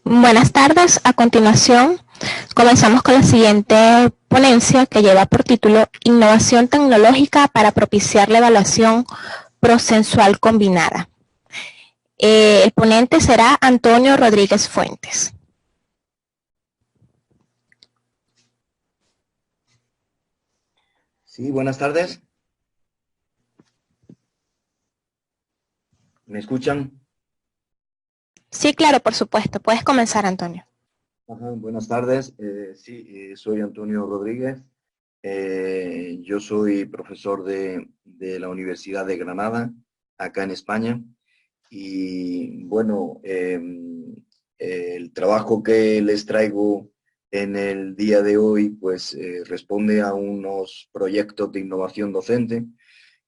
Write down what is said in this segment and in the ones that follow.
Buenas tardes. A continuación, comenzamos con la siguiente ponencia que lleva por título Innovación tecnológica para propiciar la evaluación procesual combinada. El ponente será Antonio Rodríguez Fuentes. Sí, buenas tardes. ¿Me escuchan? Sí, claro, por supuesto. Puedes comenzar, Antonio. Ajá, buenas tardes. Soy Antonio Rodríguez. Yo soy profesor de la Universidad de Granada, acá en España. Y bueno, el trabajo que les traigo en el día de hoy, pues responde a unos proyectos de innovación docente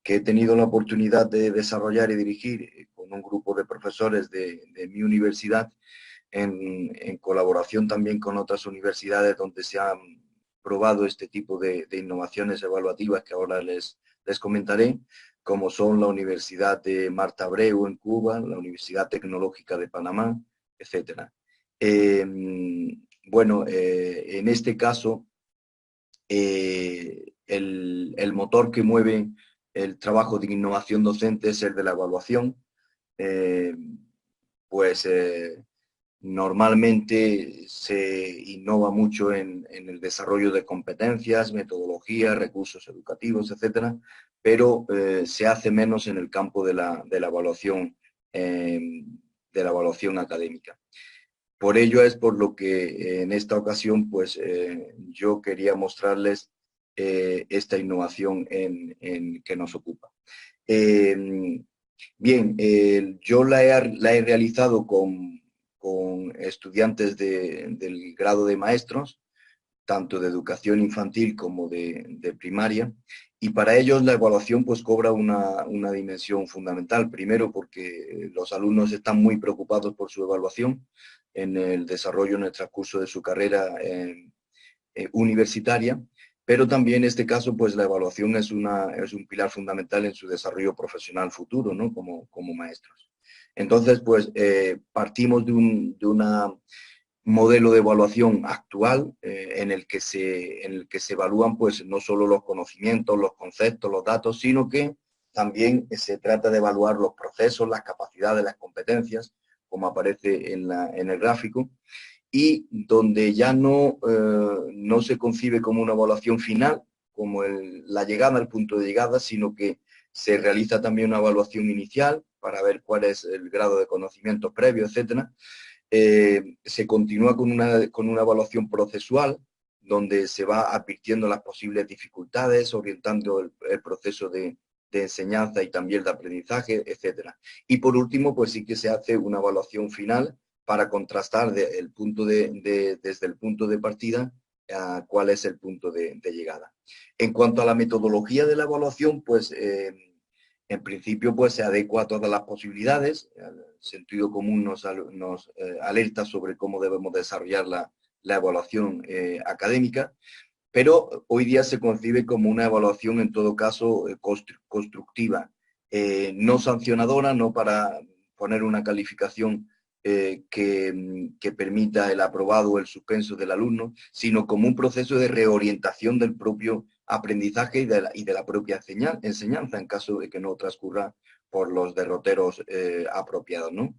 que he tenido la oportunidad de desarrollar y dirigir con un grupo de profesores de mi universidad, en colaboración también con otras universidades donde se han probado este tipo de innovaciones evaluativas que ahora les comentaré, como son la Universidad de Marta Abreu en Cuba, la Universidad Tecnológica de Panamá, etc. En este caso, el motor que mueve el trabajo de innovación docente es el de la evaluación. Eh, pues Normalmente se innova mucho en el desarrollo de competencias, metodologías, recursos educativos, etcétera, pero se hace menos en el campo de la evaluación académica. Por ello es por lo que en esta ocasión pues yo quería mostrarles esta innovación que nos ocupa. Yo la he realizado con estudiantes del grado de maestros, tanto de educación infantil como de primaria, y para ellos la evaluación pues cobra una dimensión fundamental. Primero porque los alumnos están muy preocupados por su evaluación en el desarrollo, en el transcurso de su carrera universitaria, pero también en este caso pues la evaluación es un pilar fundamental en su desarrollo profesional futuro, ¿no? Como maestros. Entonces, pues partimos de un modelo de evaluación actual en el que se evalúan pues no solo los conocimientos, los conceptos, los datos, sino que también se trata de evaluar los procesos, las capacidades, las competencias, como aparece en el gráfico, y donde ya no se concibe como una evaluación final, como la llegada al punto de llegada, sino que se realiza también una evaluación inicial para ver cuál es el grado de conocimiento previo, etcétera. Se continúa con una evaluación procesual, donde se va advirtiendo las posibles dificultades, orientando el proceso de enseñanza y también de aprendizaje, etcétera. Y por último, pues sí que se hace una evaluación final para contrastar desde el punto de partida cuál es el punto de llegada. En cuanto a la metodología de la evaluación, pues en principio pues se adecua a todas las posibilidades. El sentido común nos alerta sobre cómo debemos desarrollar la evaluación académica, pero hoy día se concibe como una evaluación en todo caso constructiva, no sancionadora, no para poner una calificación que permita el aprobado o el suspenso del alumno, sino como un proceso de reorientación del propio aprendizaje y de la propia enseñanza, en caso de que no transcurra por los derroteros apropiados, ¿no?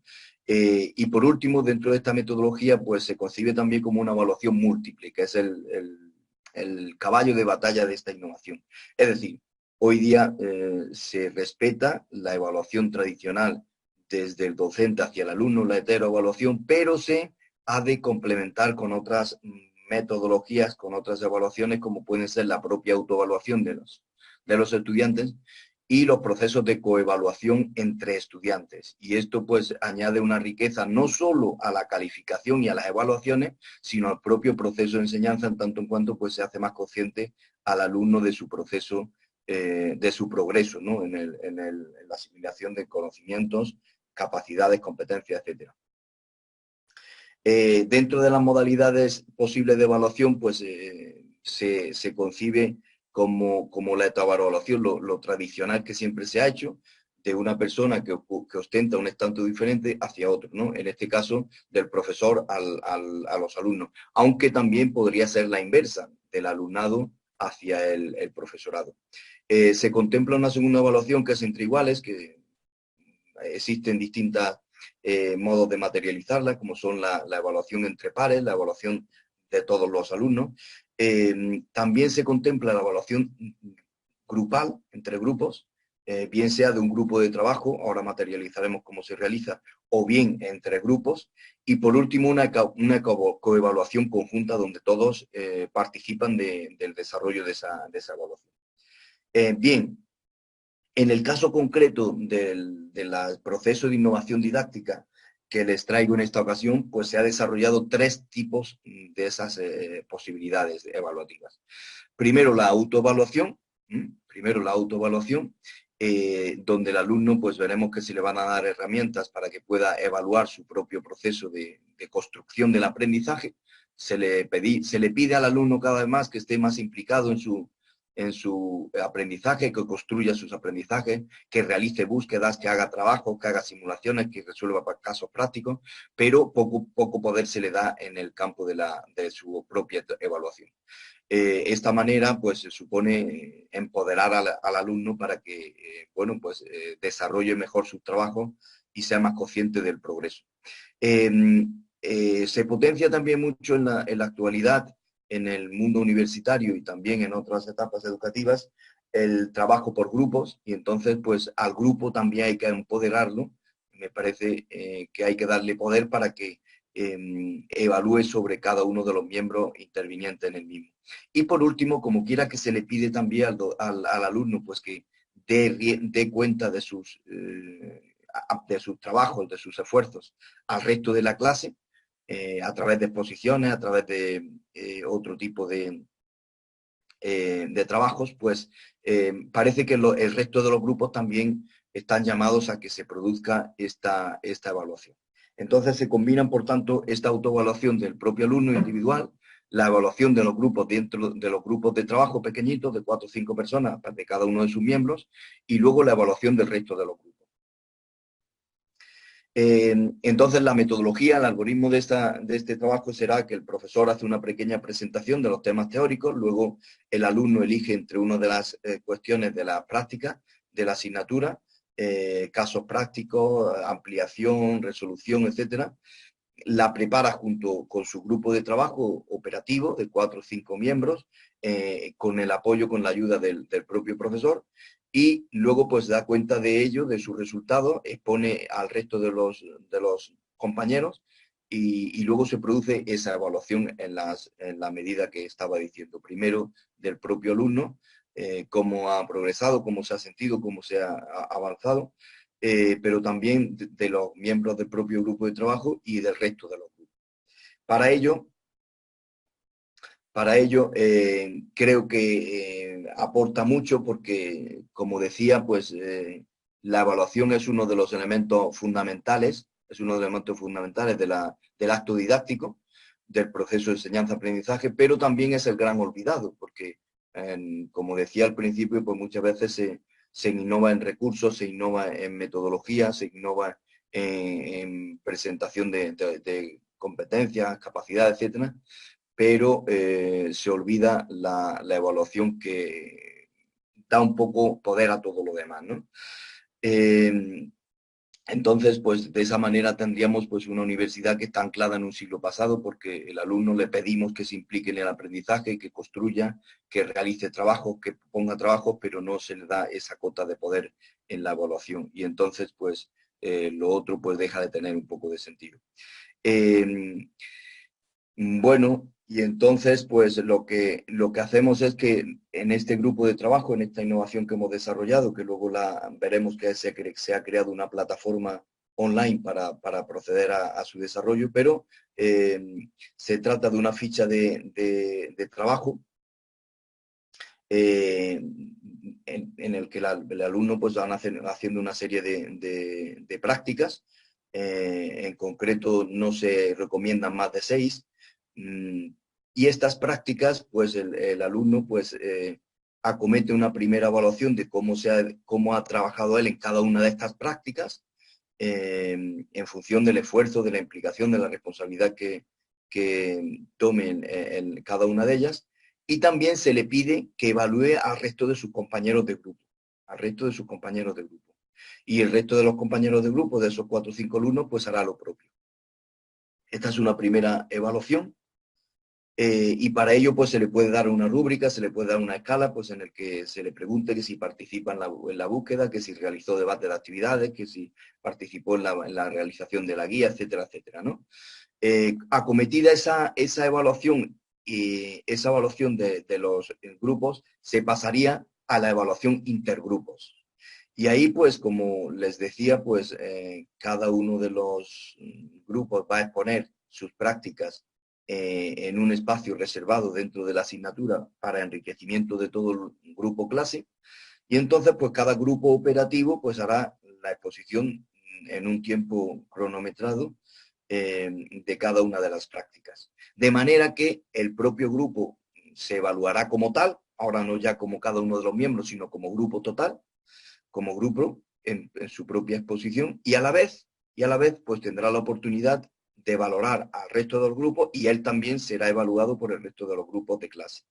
Y por último, dentro de esta metodología, pues se concibe también como una evaluación múltiple, que es el caballo de batalla de esta innovación. Es decir, hoy día se respeta la evaluación tradicional desde el docente hacia el alumno, la heteroevaluación, pero se ha de complementar con otras metodologías, con otras evaluaciones, como pueden ser la propia autoevaluación de los estudiantes y los procesos de coevaluación entre estudiantes. Y esto pues añade una riqueza no solo a la calificación y a las evaluaciones, sino al propio proceso de enseñanza, en tanto en cuanto pues se hace más consciente al alumno de su proceso, de su progreso, ¿no? en la asimilación de conocimientos, capacidades, competencias, etcétera. Dentro de las modalidades posibles de evaluación, pues se concibe como la autoevaluación, lo tradicional que siempre se ha hecho, de una persona que ostenta un estatus diferente hacia otro, ¿no? En este caso, del profesor a los alumnos, aunque también podría ser la inversa, del alumnado hacia el profesorado. Se contempla una segunda evaluación que es entre iguales, que existen distintos modos de materializarla, como son la evaluación entre pares, la evaluación de todos los alumnos. También se contempla la evaluación grupal, entre grupos, bien sea de un grupo de trabajo, ahora materializaremos cómo se realiza, o bien entre grupos. Y por último, una coevaluación conjunta donde todos participan del desarrollo de esa evaluación. Bien, en el caso concreto del proceso de innovación didáctica que les traigo en esta ocasión, pues se ha desarrollado 3 tipos de esas posibilidades evaluativas. Primero la autoevaluación, donde el alumno pues veremos que se le van a dar herramientas para que pueda evaluar su propio proceso de construcción del aprendizaje. Se le pide al alumno cada vez más que esté más implicado en su aprendizaje, que construya sus aprendizajes, que realice búsquedas, que haga trabajo, que haga simulaciones, que resuelva casos prácticos, pero poco poder se le da en el campo de su propia evaluación. Esta manera pues se supone empoderar al alumno para que desarrolle mejor sus trabajos y sea más consciente del progreso. Se potencia también mucho en la actualidad, en el mundo universitario y también en otras etapas educativas, el trabajo por grupos, y entonces pues al grupo también hay que empoderarlo. Me parece que hay que darle poder para que evalúe sobre cada uno de los miembros intervinientes en el mismo. Y por último, como quiera que se le pide también al alumno pues que dé cuenta de sus trabajos, de sus esfuerzos al resto de la clase, a través de exposiciones, a través de otro tipo de trabajos, pues parece que el resto de los grupos también están llamados a que se produzca esta evaluación. Entonces se combinan, por tanto, esta autoevaluación del propio alumno individual, la evaluación de los grupos dentro de los grupos de trabajo pequeñitos, de 4 o 5 personas, de cada uno de sus miembros, y luego la evaluación del resto de los grupos. Entonces, la metodología, el algoritmo de este trabajo será que el profesor hace una pequeña presentación de los temas teóricos, luego el alumno elige entre una de las cuestiones de la práctica de la asignatura, casos prácticos, ampliación, resolución, etcétera. La prepara junto con su grupo de trabajo operativo de 4 o 5 miembros, con el apoyo, con la ayuda del propio profesor, y luego pues da cuenta de ello, de sus resultados, expone al resto de los compañeros y luego se produce esa evaluación en la medida que estaba diciendo. Primero del propio alumno, cómo ha progresado, cómo se ha sentido, cómo se ha avanzado, pero también de los miembros del propio grupo de trabajo y del resto de los grupos. Para ello creo que aporta mucho porque, como decía, pues la evaluación es uno de los elementos fundamentales, del acto didáctico, del proceso de enseñanza-aprendizaje, pero también es el gran olvidado, porque, como decía al principio, pues muchas veces se innova en recursos, se innova en metodología, se innova en presentación de competencias, capacidades, etcétera, pero se olvida la evaluación que da un poco poder a todo lo demás, ¿no? Entonces, pues de esa manera tendríamos pues una universidad que está anclada en un siglo pasado, porque el alumno le pedimos que se implique en el aprendizaje, que construya, que realice trabajos, que ponga trabajos, pero no se le da esa cota de poder en la evaluación. Y entonces, pues lo otro pues deja de tener un poco de sentido. Bueno, y entonces pues lo que hacemos es que en este grupo de trabajo, en esta innovación que hemos desarrollado, que luego veremos que se ha creado una plataforma online para proceder a su desarrollo, pero se trata de una ficha de trabajo en el que el alumno pues van haciendo una serie de prácticas. En concreto no se recomiendan más de 6. y estas prácticas, pues el alumno pues, acomete una primera evaluación de cómo ha trabajado él en cada una de estas prácticas, en función del esfuerzo, de la implicación, de la responsabilidad que tomen en cada una de ellas, y también se le pide que evalúe al resto de sus compañeros de grupo, al resto de sus compañeros de grupo. Y el resto de los compañeros de grupo, de esos 4 o 5 alumnos, pues hará lo propio. Esta es una primera evaluación. Y para ello pues se le puede dar una rúbrica, se le puede dar una escala pues en el que se le pregunte que si participa en la búsqueda, que si realizó debate de actividades, que si participó en la realización de la guía, etcétera, etcétera, ¿no? Acometida esa evaluación y esa evaluación de los grupos, se pasaría a la evaluación intergrupos. Y ahí, pues, como les decía, pues cada uno de los grupos va a exponer sus prácticas en un espacio reservado dentro de la asignatura para enriquecimiento de todo el grupo clase. Y entonces, pues cada grupo operativo pues hará la exposición en un tiempo cronometrado de cada una de las prácticas. De manera que el propio grupo se evaluará como tal, ahora no ya como cada uno de los miembros, sino como grupo total, como grupo en su propia exposición, y a la vez pues tendrá la oportunidad de valorar al resto del grupo, y él también será evaluado por el resto de los grupos de clase.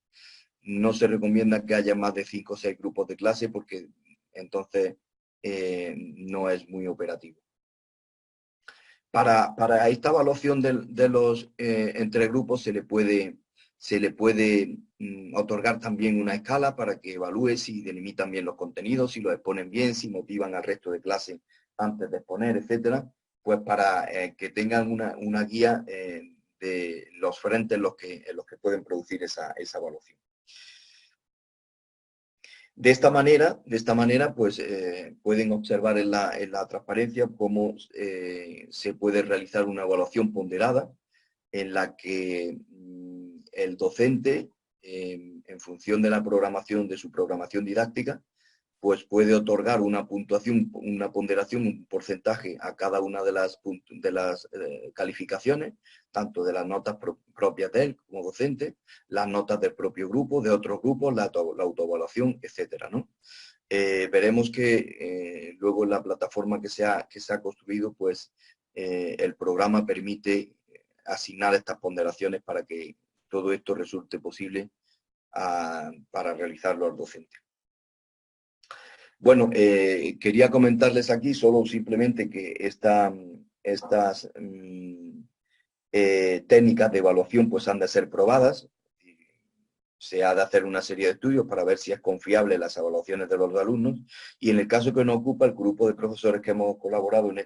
No se recomienda que haya más de 5 o 6 grupos de clase porque entonces no es muy operativo. Para esta evaluación de los entre grupos se le puede otorgar también una escala para que evalúe si delimitan bien los contenidos, si los exponen bien, si motivan al resto de clase antes de exponer, etcétera, pues para que tengan una guía de los frentes en los que pueden producir esa evaluación. De esta manera, pues pueden observar en la transparencia cómo se puede realizar una evaluación ponderada en la que el docente, en función de la programación, de su programación didáctica, pues puede otorgar una puntuación, una ponderación, un porcentaje a cada una de las calificaciones, tanto de las notas propias de él como docente, las notas del propio grupo, de otros grupos, la autoevaluación, etcétera, ¿no? Veremos que luego en la plataforma que se ha construido, pues el programa permite asignar estas ponderaciones para que todo esto resulte posible para realizarlo al docente. Bueno, quería comentarles aquí solo simplemente que estas técnicas de evaluación pues han de ser probadas. Se ha de hacer una serie de estudios para ver si es confiable las evaluaciones de los alumnos, y en el caso que nos ocupa el grupo de profesores que hemos colaborado en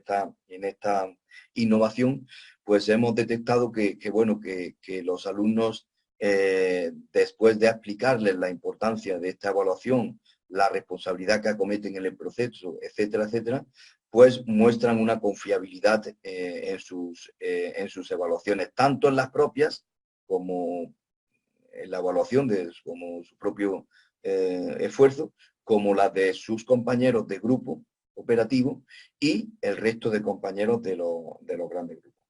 esta innovación, pues hemos detectado que los alumnos, después de explicarles la importancia de esta evaluación, la responsabilidad que acometen en el proceso, etcétera, etcétera, pues muestran una confiabilidad en sus evaluaciones, tanto en las propias como en la evaluación de como su propio esfuerzo, como la de sus compañeros de grupo operativo y el resto de compañeros de los grandes grupos.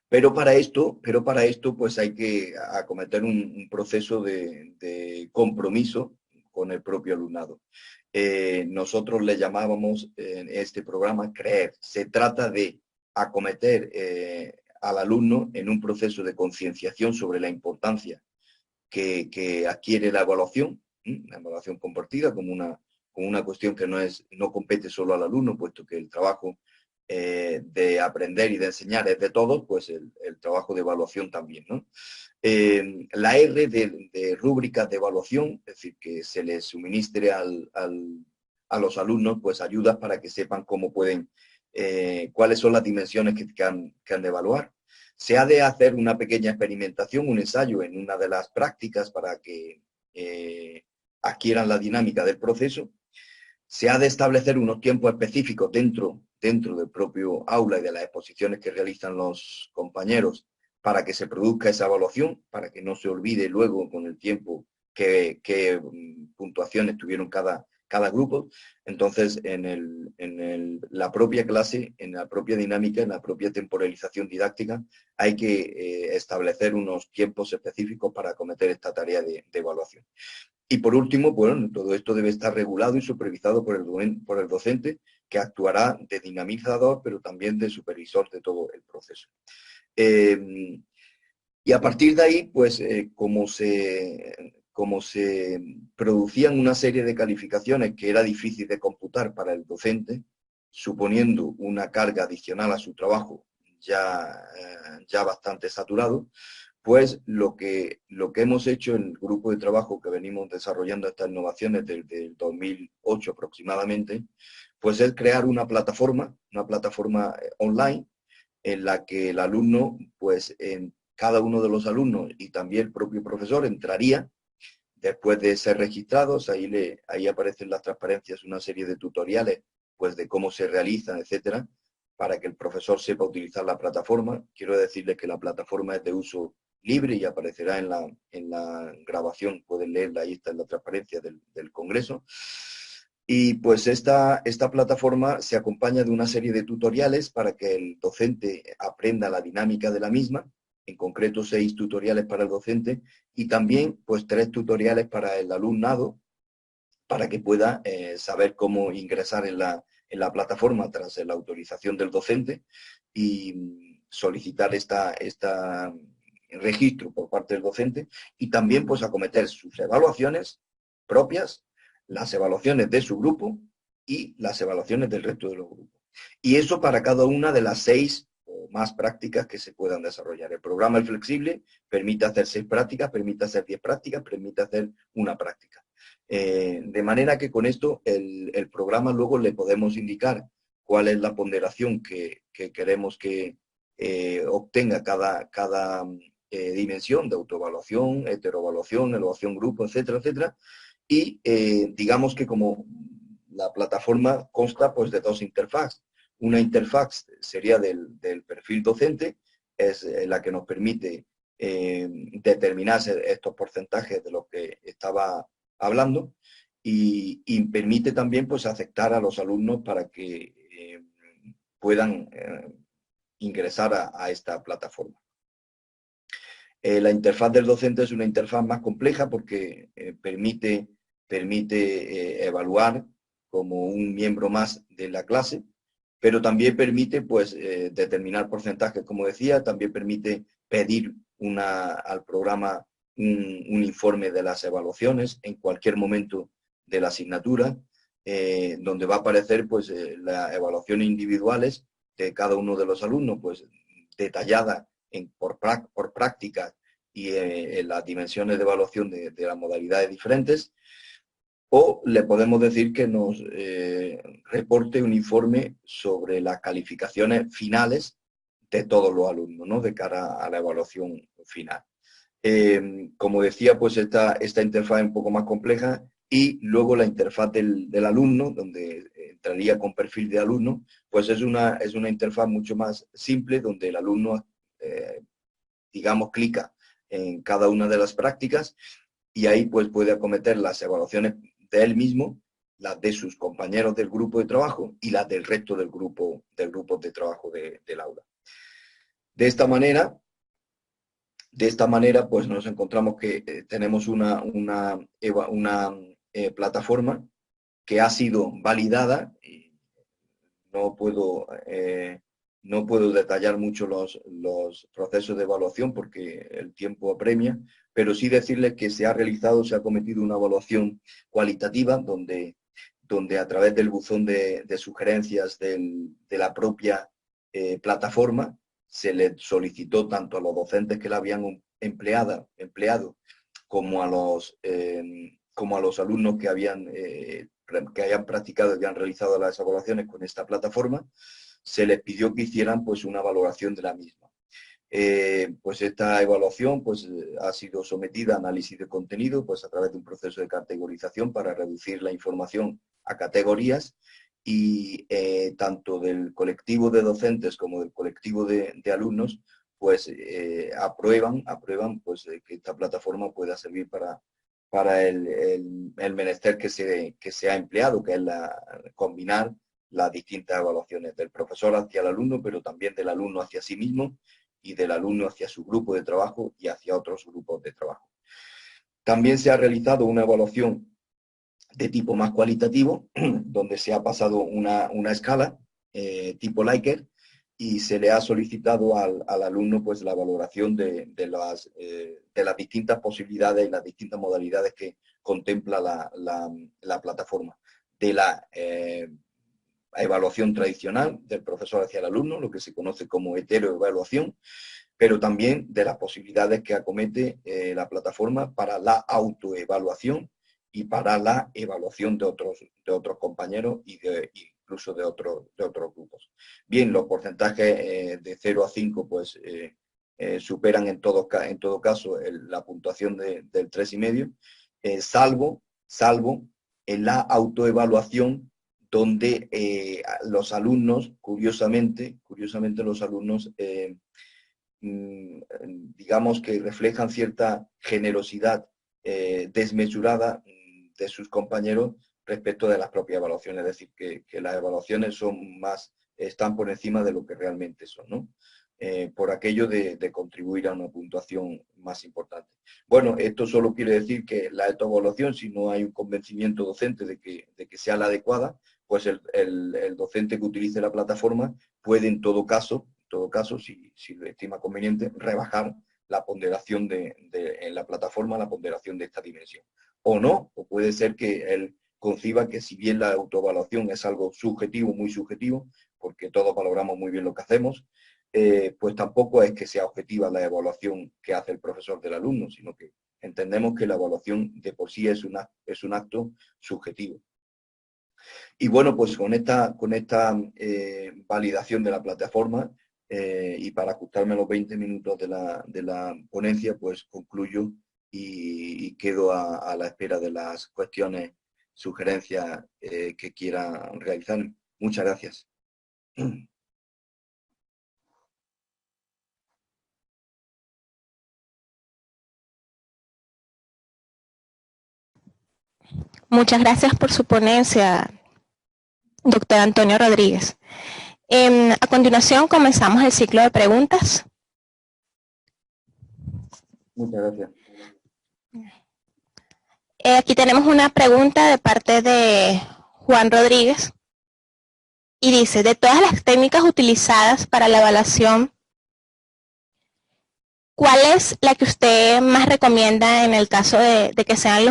Pero para esto, pues hay que acometer un proceso de compromiso con el propio alumnado. Nosotros le llamábamos en este programa creer. Se trata de acometer al alumno en un proceso de concienciación sobre la importancia que adquiere la evaluación compartida como una cuestión que no compete solo al alumno, puesto que el trabajo de aprender y de enseñar es de todos, pues el trabajo de evaluación también, ¿no? La R de rúbricas de evaluación, es decir, que se les suministre a los alumnos pues ayudas para que sepan cómo pueden, cuáles son las dimensiones que han de evaluar. Se ha de hacer una pequeña experimentación, un ensayo en una de las prácticas para que adquieran la dinámica del proceso. Se ha de establecer unos tiempos específicos dentro del propio aula y de las exposiciones que realizan los compañeros para que se produzca esa evaluación, para que no se olvide luego con el tiempo qué puntuaciones tuvieron cada cada grupo. Entonces, la propia clase, en la propia dinámica, en la propia temporalización didáctica, hay que establecer unos tiempos específicos para acometer esta tarea de evaluación. Y por último, bueno, todo esto debe estar regulado y supervisado por el docente, que actuará de dinamizador, pero también de supervisor de todo el proceso. Y a partir de ahí, pues, como se producían una serie de calificaciones que era difícil de computar para el docente, suponiendo una carga adicional a su trabajo ya bastante saturado, pues lo que hemos hecho en el grupo de trabajo que venimos desarrollando estas innovaciones desde el 2008 aproximadamente, pues es crear una plataforma online en la que el alumno, pues en cada uno de los alumnos y también el propio profesor entraría después de ser registrados, ahí aparecen las transparencias, una serie de tutoriales pues de cómo se realizan, etcétera, para que el profesor sepa utilizar la plataforma. Quiero decirles que la plataforma es de uso libre y aparecerá en la grabación, pueden leerla, ahí está en la transparencia del Congreso. Y pues esta plataforma se acompaña de una serie de tutoriales para que el docente aprenda la dinámica de la misma, en concreto 6 tutoriales para el docente y también pues 3 tutoriales para el alumnado para que pueda saber cómo ingresar en la plataforma tras la autorización del docente y solicitar esta registro por parte del docente y también pues acometer sus evaluaciones propias, las evaluaciones de su grupo y las evaluaciones del resto de los grupos. Y eso para cada una de las 6 o más prácticas que se puedan desarrollar. El programa es flexible, permite hacer 6 prácticas, permite hacer 10 prácticas, permite hacer una práctica. De manera que con esto el programa luego le podemos indicar cuál es la ponderación que queremos que obtenga cada dimensión de autoevaluación, heteroevaluación, evaluación grupo, etcétera, etcétera. Y digamos que como la plataforma consta pues de 2 interfaces. Una interfaz sería del perfil docente, es la que nos permite determinar estos porcentajes de lo que estaba hablando y permite también pues aceptar a los alumnos para que puedan ingresar a esta plataforma. La interfaz del docente es una interfaz más compleja porque permite evaluar como un miembro más de la clase, pero también permite pues determinar porcentajes, como decía, también permite pedir al programa un informe de las evaluaciones en cualquier momento de la asignatura, donde va a aparecer pues las evaluaciones individuales de cada uno de los alumnos, pues detallada por prácticas y en las dimensiones de evaluación de las modalidades diferentes, o le podemos decir que nos reporte un informe sobre las calificaciones finales de todos los alumnos, ¿no? De cara a la evaluación final. Como decía, pues esta interfaz es un poco más compleja y luego la interfaz del alumno, donde entraría con perfil de alumno, pues es una interfaz mucho más simple, donde el alumno, digamos, clica en cada una de las prácticas y ahí pues puede acometer las evaluaciones de él mismo, las de sus compañeros del grupo de trabajo y las del resto del grupo de trabajo del aula. De esta manera, pues nos encontramos que tenemos una plataforma que ha sido validada. Y no puedo detallar mucho los procesos de evaluación porque el tiempo apremia, pero sí decirles que se ha cometido una evaluación cualitativa donde a través del buzón de sugerencias de la propia plataforma se le solicitó tanto a los docentes que la habían empleado como a los alumnos que hayan practicado y habían realizado las evaluaciones con esta plataforma, se les pidió que hicieran pues una valoración de la misma. Pues esta evaluación pues ha sido sometida a análisis de contenido pues a través de un proceso de categorización para reducir la información a categorías y tanto del colectivo de docentes como del colectivo de alumnos pues aprueban pues que esta plataforma pueda servir el menester que se ha empleado, que es combinar las distintas evaluaciones del profesor hacia el alumno, pero también del alumno hacia sí mismo y del alumno hacia su grupo de trabajo y hacia otros grupos de trabajo. También se ha realizado una evaluación de tipo más cualitativo, donde se ha pasado una escala tipo Likert, y se le ha solicitado al alumno pues la valoración de las distintas posibilidades y las distintas modalidades que contempla la plataforma. De la evaluación tradicional del profesor hacia el alumno, lo que se conoce como heteroevaluación, pero también de las posibilidades que acomete la plataforma para la autoevaluación y para la evaluación de otros compañeros y incluso de otros grupos. Bien, los porcentajes de 0 a 5 pues, superan en todo caso la puntuación del 3,5, salvo en la autoevaluación, donde los alumnos, curiosamente los alumnos digamos que reflejan cierta generosidad desmesurada de sus compañeros respecto de las propias evaluaciones, es decir, que las evaluaciones están por encima de lo que realmente son, ¿no? Por aquello de contribuir a una puntuación más importante. Bueno, esto solo quiere decir que la autoevaluación, si no hay un convencimiento docente de que sea la adecuada, pues el docente que utilice la plataforma puede en todo caso, si lo estima conveniente, rebajar la ponderación en la plataforma, la ponderación de esta dimensión. O no, o puede ser que él conciba que si bien la autoevaluación es algo subjetivo, muy subjetivo, porque todos valoramos muy bien lo que hacemos, pues tampoco es que sea objetiva la evaluación que hace el profesor del alumno, sino que entendemos que la evaluación de por sí es un acto subjetivo. Y bueno, pues con esta validación de la plataforma, y para ajustarme a los 20 minutos de la ponencia, pues concluyo y quedo a la espera de las cuestiones, sugerencias que quiera realizar. Muchas gracias. Muchas gracias por su ponencia, doctor Antonio Rodríguez. A continuación comenzamos el ciclo de preguntas. Muchas gracias. Aquí tenemos una pregunta de parte de Juan Rodríguez y dice, de todas las técnicas utilizadas para la evaluación, ¿cuál es la que usted más recomienda en el caso de que sean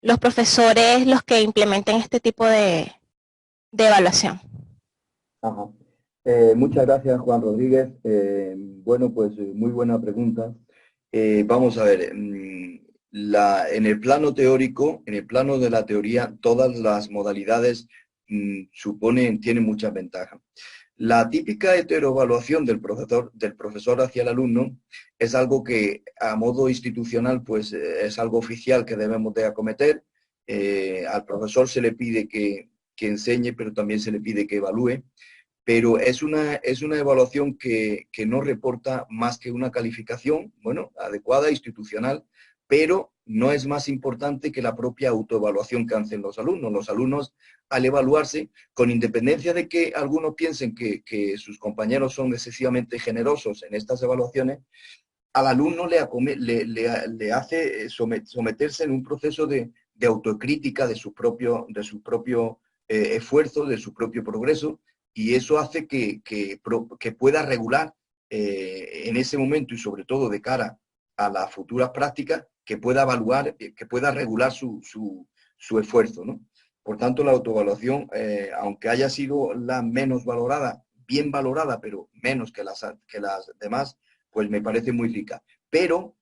los profesores los que implementen este tipo de evaluación? Ajá. Muchas gracias, Juan Rodríguez. Bueno, pues muy buena pregunta. Vamos a ver, en el plano teórico, en el plano de la teoría, todas las modalidades tienen muchas ventajas. La típica heteroevaluación del profesor hacia el alumno es algo que a modo institucional pues es algo oficial que debemos de acometer. Al profesor se le pide que enseñe, pero también se le pide que evalúe. Pero es una evaluación que no reporta más que una calificación, bueno, adecuada, institucional, pero no es más importante que la propia autoevaluación que hacen los alumnos. Los alumnos, al evaluarse, con independencia de que algunos piensen que sus compañeros son excesivamente generosos en estas evaluaciones, al alumno le hace someterse en un proceso de autocrítica de su propio esfuerzo, de su propio progreso, y eso hace que pueda regular en ese momento y sobre todo de cara a las futuras prácticas, que pueda evaluar, que pueda regular su esfuerzo, ¿no? Por tanto, la autoevaluación, aunque haya sido la menos valorada, bien valorada, pero menos que las demás, pues me parece muy rica. Pero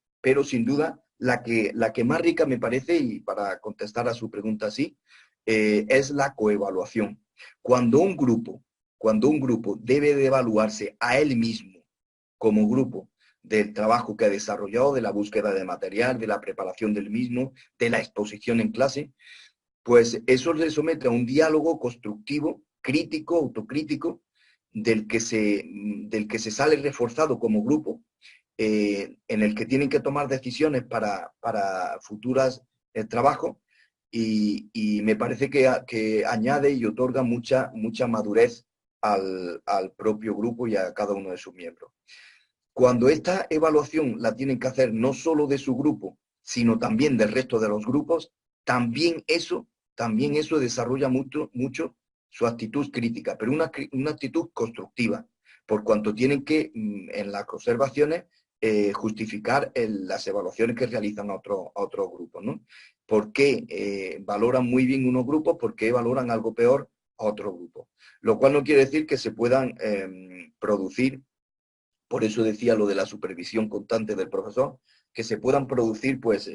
sin duda, la que más rica me parece, y para contestar a su pregunta así, es la coevaluación. Cuando un grupo debe de evaluarse a él mismo como grupo del trabajo que ha desarrollado, de la búsqueda de material, de la preparación del mismo, de la exposición en clase, pues eso le somete a un diálogo constructivo, crítico, autocrítico, del que se sale reforzado como grupo en el que tienen que tomar decisiones para futuras trabajos y me parece que añade y otorga mucha madurez al propio grupo y a cada uno de sus miembros. Cuando esta evaluación la tienen que hacer no solo de su grupo, sino también del resto de los grupos, también eso desarrolla mucho su actitud crítica, pero una actitud constructiva, por cuanto tienen que, en las observaciones, justificar las evaluaciones que realizan a otros grupos, ¿no? ¿Por qué valoran muy bien unos grupos? ¿Por qué valoran algo peor a otro grupo? Lo cual no quiere decir que se puedan producir, por eso decía lo de la supervisión constante del profesor, que se puedan producir pues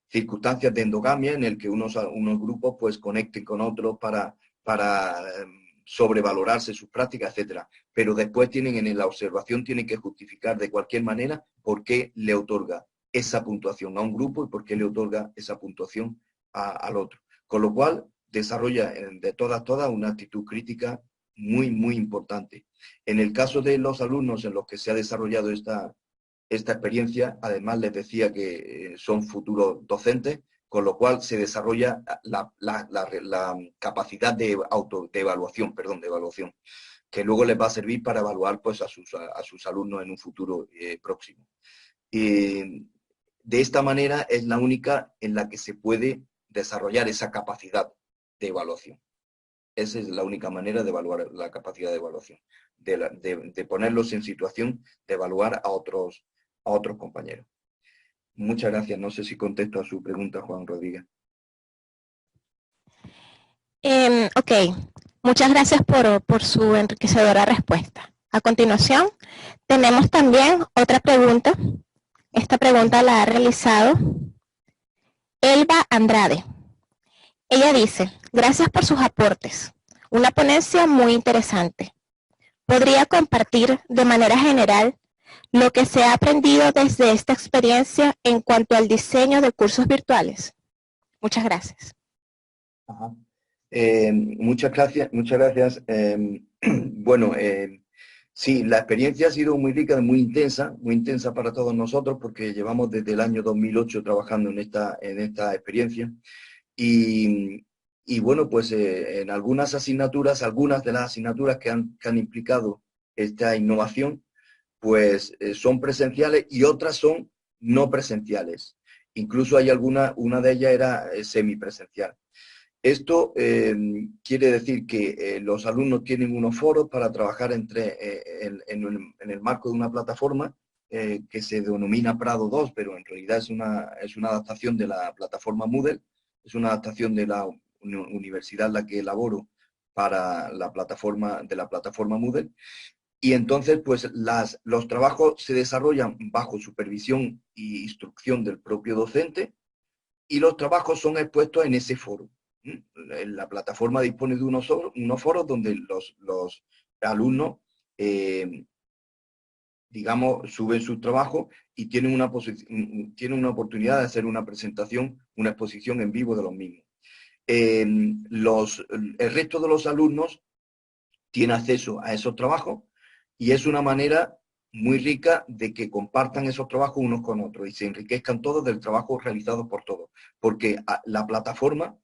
circunstancias de endogamia en el que unos grupos pues conecten con otros para sobrevalorarse sus prácticas, etcétera. Pero después en la observación tienen que justificar de cualquier manera por qué le otorga esa puntuación a un grupo y por qué le otorga esa puntuación al otro. Con lo cual desarrolla de todas una actitud crítica muy importante. En el caso de los alumnos en los que se ha desarrollado esta experiencia, además les decía que son futuros docentes, con lo cual se desarrolla la capacidad de evaluación, que luego les va a servir para evaluar pues, a sus alumnos en un futuro próximo. De esta manera es la única en la que se puede desarrollar esa capacidad de evaluación. Esa es la única manera de evaluar la capacidad de evaluación, de ponerlos en situación de evaluar a otros compañeros. Muchas gracias. No sé si contesto a su pregunta, Juan Rodríguez. Ok, muchas gracias por su enriquecedora respuesta. A continuación, tenemos también otra pregunta. Esta pregunta la ha realizado Elba Andrade. Ella dice, gracias por sus aportes. Una ponencia muy interesante. ¿Podría compartir de manera general lo que se ha aprendido desde esta experiencia en cuanto al diseño de cursos virtuales? Muchas gracias. Ajá. Muchas gracias. Bueno, sí, la experiencia ha sido muy rica, muy intensa para todos nosotros, porque llevamos desde el año 2008 trabajando en esta experiencia. Y bueno, pues en algunas de las asignaturas que han implicado esta innovación, pues son presenciales y otras son no presenciales. Incluso hay una de ellas era semipresencial. Esto quiere decir que los alumnos tienen unos foros para trabajar en el marco de una plataforma que se denomina Prado 2, pero en realidad es una adaptación de la plataforma Moodle, es una adaptación de la universidad en la que elaboro para la plataforma Moodle. Y entonces, pues los trabajos se desarrollan bajo supervisión e instrucción del propio docente y los trabajos son expuestos en ese foro. La plataforma dispone de unos foros donde los alumnos, digamos, suben sus trabajos y tienen una oportunidad de hacer una presentación, una exposición en vivo de los mismos. El resto de los alumnos tiene acceso a esos trabajos y es una manera muy rica de que compartan esos trabajos unos con otros y se enriquezcan todos del trabajo realizado por todos. Porque la plataforma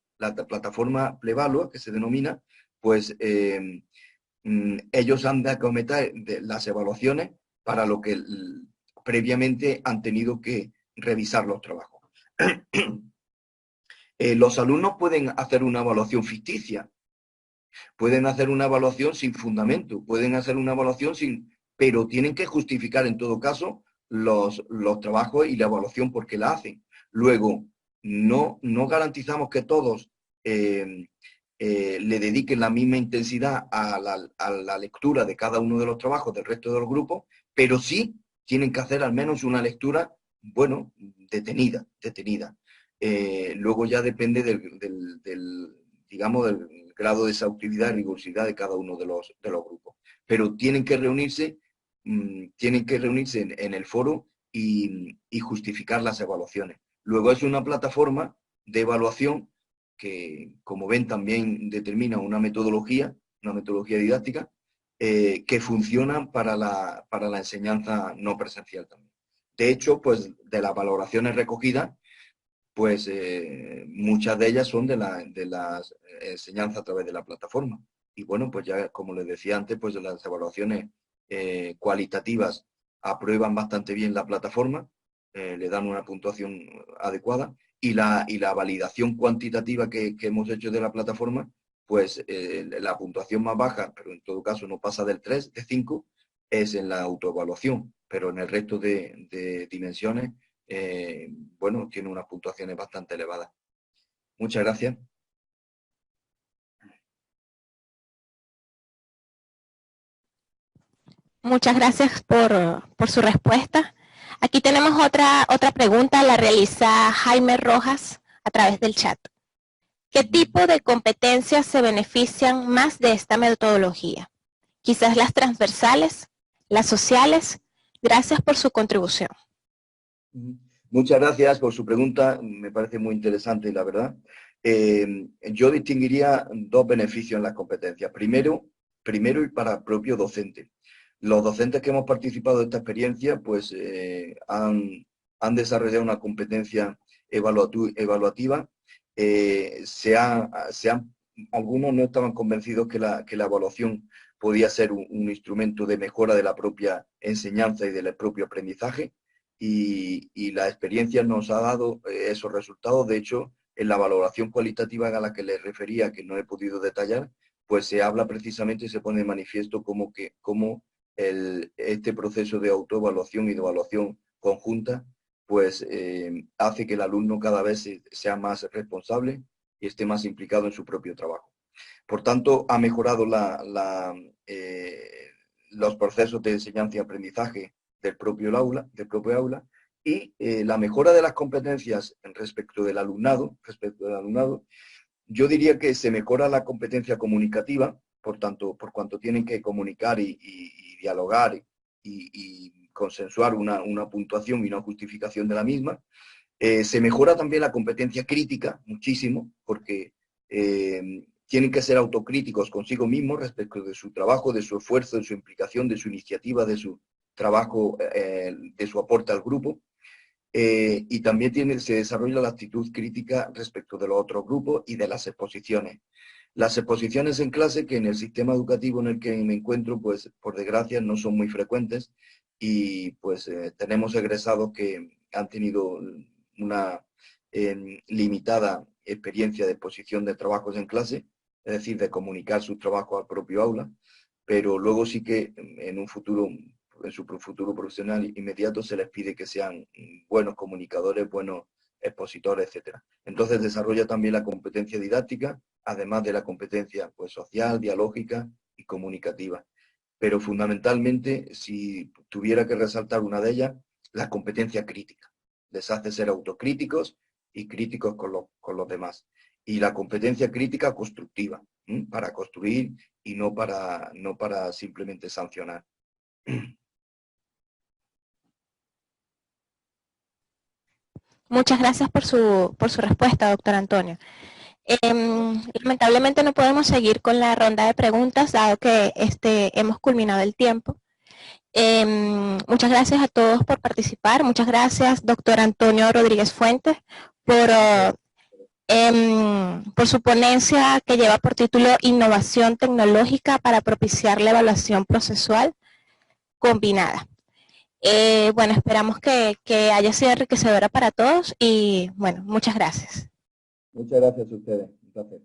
Plevalua, que se denomina, pues ellos han de acometer las evaluaciones para lo que previamente han tenido que revisar los trabajos. Los alumnos pueden hacer una evaluación ficticia, pueden hacer una evaluación sin fundamento, pueden hacer una evaluación pero tienen que justificar en todo caso los trabajos y la evaluación porque la hacen. Luego, no garantizamos que todos le dediquen la misma intensidad a la lectura de cada uno de los trabajos del resto de los grupos, pero sí tienen que hacer al menos una lectura, bueno, detenida. Luego ya depende digamos, del grado de exhaustividad y rigurosidad de cada uno de los grupos. Pero tienen que reunirse en el foro y justificar las evaluaciones. Luego es una plataforma de evaluación que, como ven, también determina una metodología didáctica que funcionan para la enseñanza no presencial también. De hecho, pues de las valoraciones recogidas, pues muchas de ellas son de las enseñanzas a través de la plataforma. Y bueno, pues ya como les decía antes, pues las evaluaciones cualitativas aprueban bastante bien la plataforma, le dan una puntuación adecuada, y la validación cuantitativa que hemos hecho de la plataforma, pues la puntuación más baja, pero en todo caso no pasa del 3, de 5, es en la autoevaluación, pero en el resto de dimensiones, bueno, tiene unas puntuaciones bastante elevadas. Muchas gracias. Muchas gracias por su respuesta. Aquí tenemos otra pregunta, la realiza Jaime Rojas a través del chat. ¿Qué tipo de competencias se benefician más de esta metodología? Quizás las transversales, las sociales. Gracias por su contribución. Muchas gracias por su pregunta, me parece muy interesante, la verdad. Yo distinguiría dos beneficios en las competencias. Primero y para el propio docente. Los docentes que hemos participado de esta experiencia, pues han desarrollado una competencia evaluativa. Algunos no estaban convencidos que la evaluación podía ser un instrumento de mejora de la propia enseñanza y del propio aprendizaje. Y la experiencia nos ha dado esos resultados. De hecho, en la valoración cualitativa a la que les refería, que no he podido detallar, pues se habla precisamente y se pone de manifiesto cómo este proceso de autoevaluación y de evaluación conjunta, pues hace que el alumno cada vez sea más responsable y esté más implicado en su propio trabajo. Por tanto, ha mejorado los procesos de enseñanza y aprendizaje del propio aula, y la mejora de las competencias respecto del alumnado, yo diría que se mejora la competencia comunicativa, por cuanto tienen que comunicar y dialogar y consensuar una puntuación y una justificación de la misma. Se mejora también la competencia crítica muchísimo, porque tienen que ser autocríticos consigo mismos respecto de su trabajo, de su esfuerzo, de su implicación, de su iniciativa, de su trabajo, de su aporte al grupo. Y también se desarrolla la actitud crítica respecto de los otros grupos y de las exposiciones. Las exposiciones en clase, que en el sistema educativo en el que me encuentro, pues por desgracia no son muy frecuentes, y pues tenemos egresados que han tenido una limitada experiencia de exposición de trabajos en clase, es decir, de comunicar sus trabajos al propio aula, pero luego sí que en su futuro profesional inmediato se les pide que sean buenos comunicadores, buenos expositores, etcétera. Entonces desarrolla también la competencia didáctica, además de la competencia pues, social, dialógica y comunicativa. Pero fundamentalmente, si tuviera que resaltar una de ellas, la competencia crítica. Les hace ser autocríticos y críticos con los demás. Y la competencia crítica constructiva, para construir y no para simplemente sancionar. Muchas gracias por su respuesta, doctor Antonio. Lamentablemente no podemos seguir con la ronda de preguntas, dado que hemos culminado el tiempo. Muchas gracias a todos por participar. Muchas gracias, doctor Antonio Rodríguez Fuentes, por su ponencia que lleva por título Innovación tecnológica para propiciar la evaluación procesual combinada. Bueno, esperamos que haya sido enriquecedora para todos y bueno, muchas gracias. Muchas gracias a ustedes. Un placer.